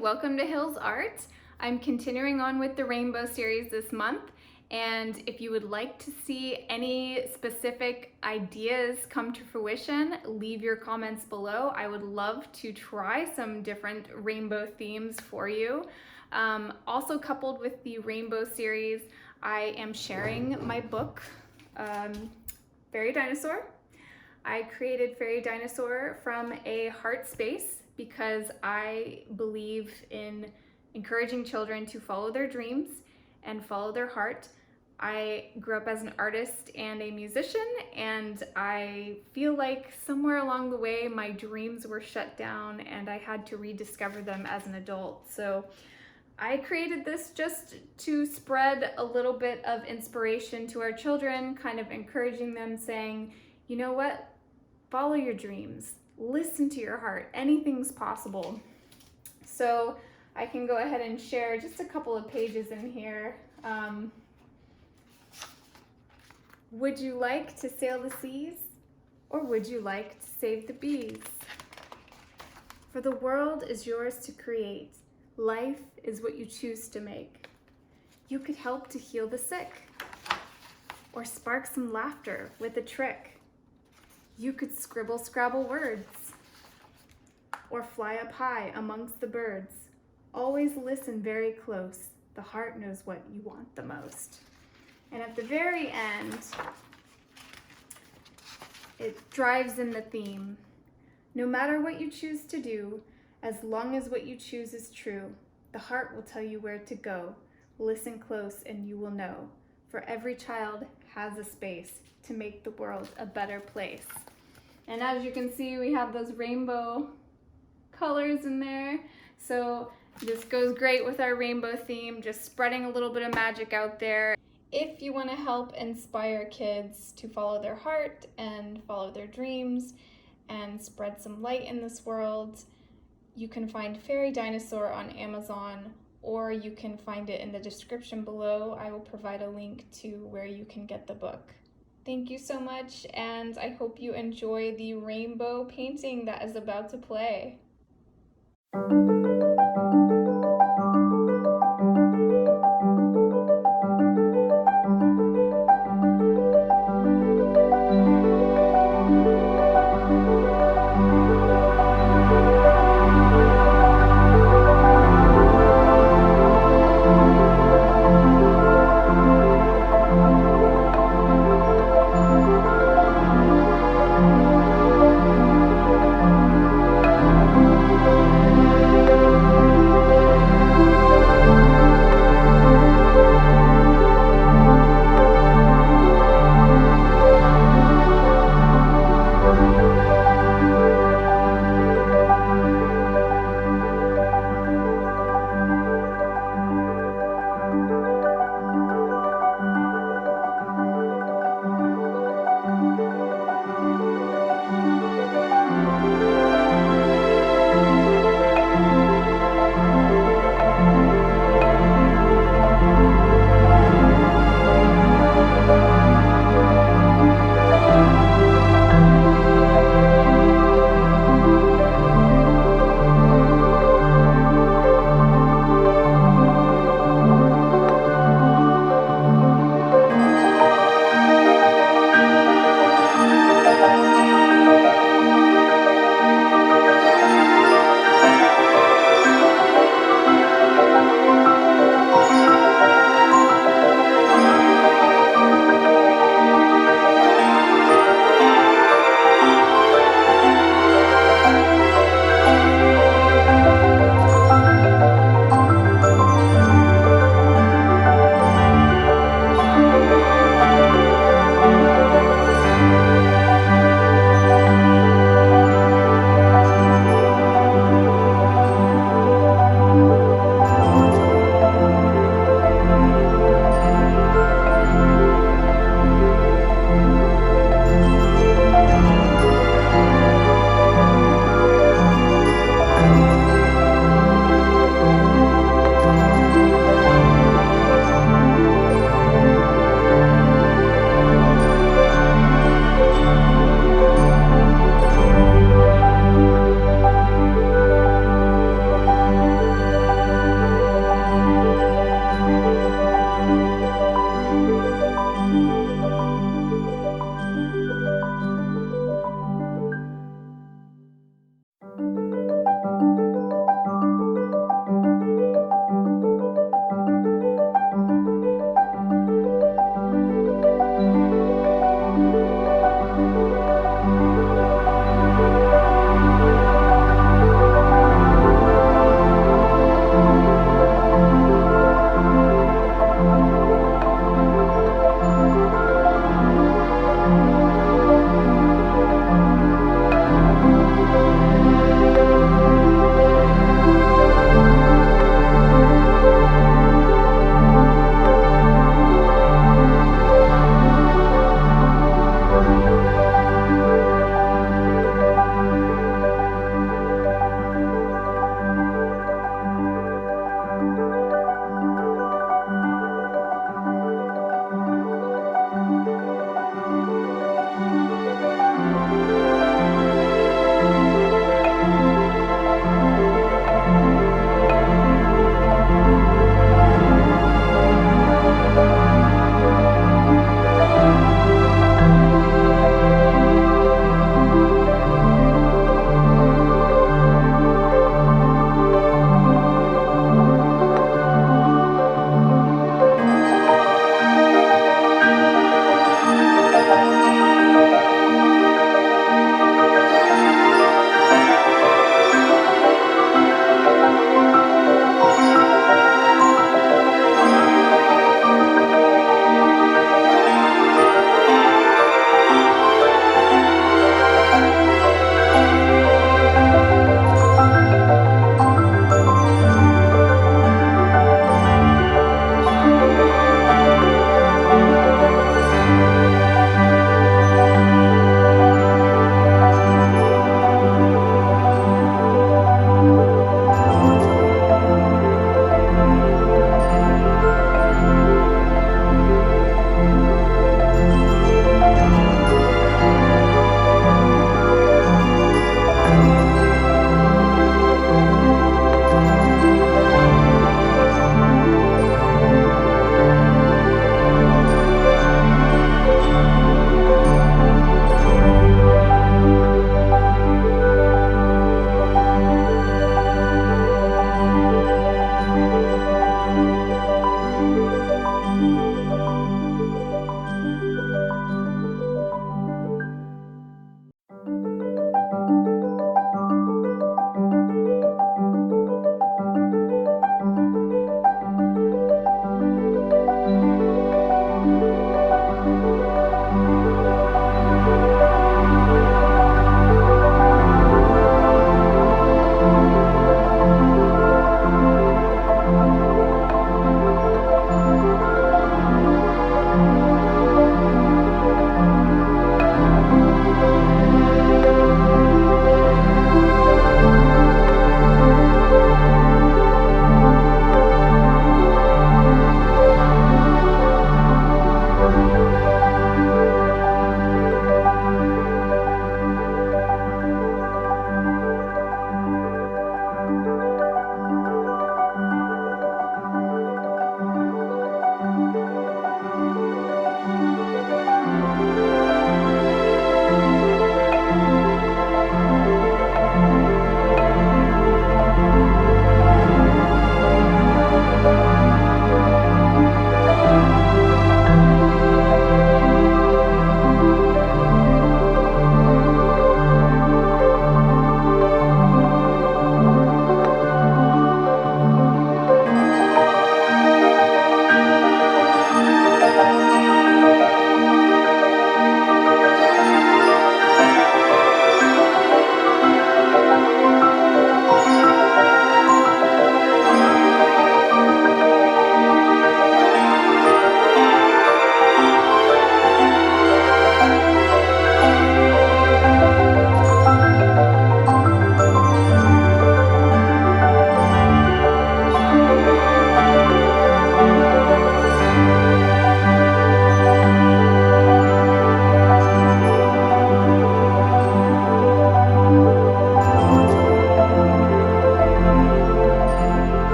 welcome to Hills Art. I'm continuing on with the rainbow series this month, and if you would like to see any specific ideas come to fruition, leave your comments below. I would love to try some different rainbow themes for you. Also coupled with the rainbow series, I am sharing my book, Fairy Dinosaur. I created Fairy Dinosaur from a heart space because I believe in encouraging children to follow their dreams and follow their heart. I grew up as an artist and a musician, and I feel like somewhere along the way my dreams were shut down and I had to rediscover them as an adult. So I created this just to spread a little bit of inspiration to our children, kind of encouraging them, saying, you know what? Follow your dreams, listen to your heart, anything's possible. So I can go ahead and share just a couple of pages in here. Would you like to sail the seas, or would you like to save the bees? For the world is yours to create. Life is what you choose to make. You could help to heal the sick, or spark some laughter with a trick. You could scribble, scrabble words, or fly up high amongst the birds. Always listen very close. The heart knows what you want the most. And at the very end, it drives in the theme. No matter what you choose to do, as long as what you choose is true, the heart will tell you where to go. Listen close and you will know. For every child has a space to make the world a better place. And as you can see, we have those rainbow colors in there. So this goes great with our rainbow theme, just spreading a little bit of magic out there. If you want to help inspire kids to follow their heart and follow their dreams and spread some light in this world, you can find Fairy Dinosaur on Amazon, or you can find it in the description below. I will provide a link to where you can get the book. Thank you so much, and I hope you enjoy the rainbow painting that is about to play.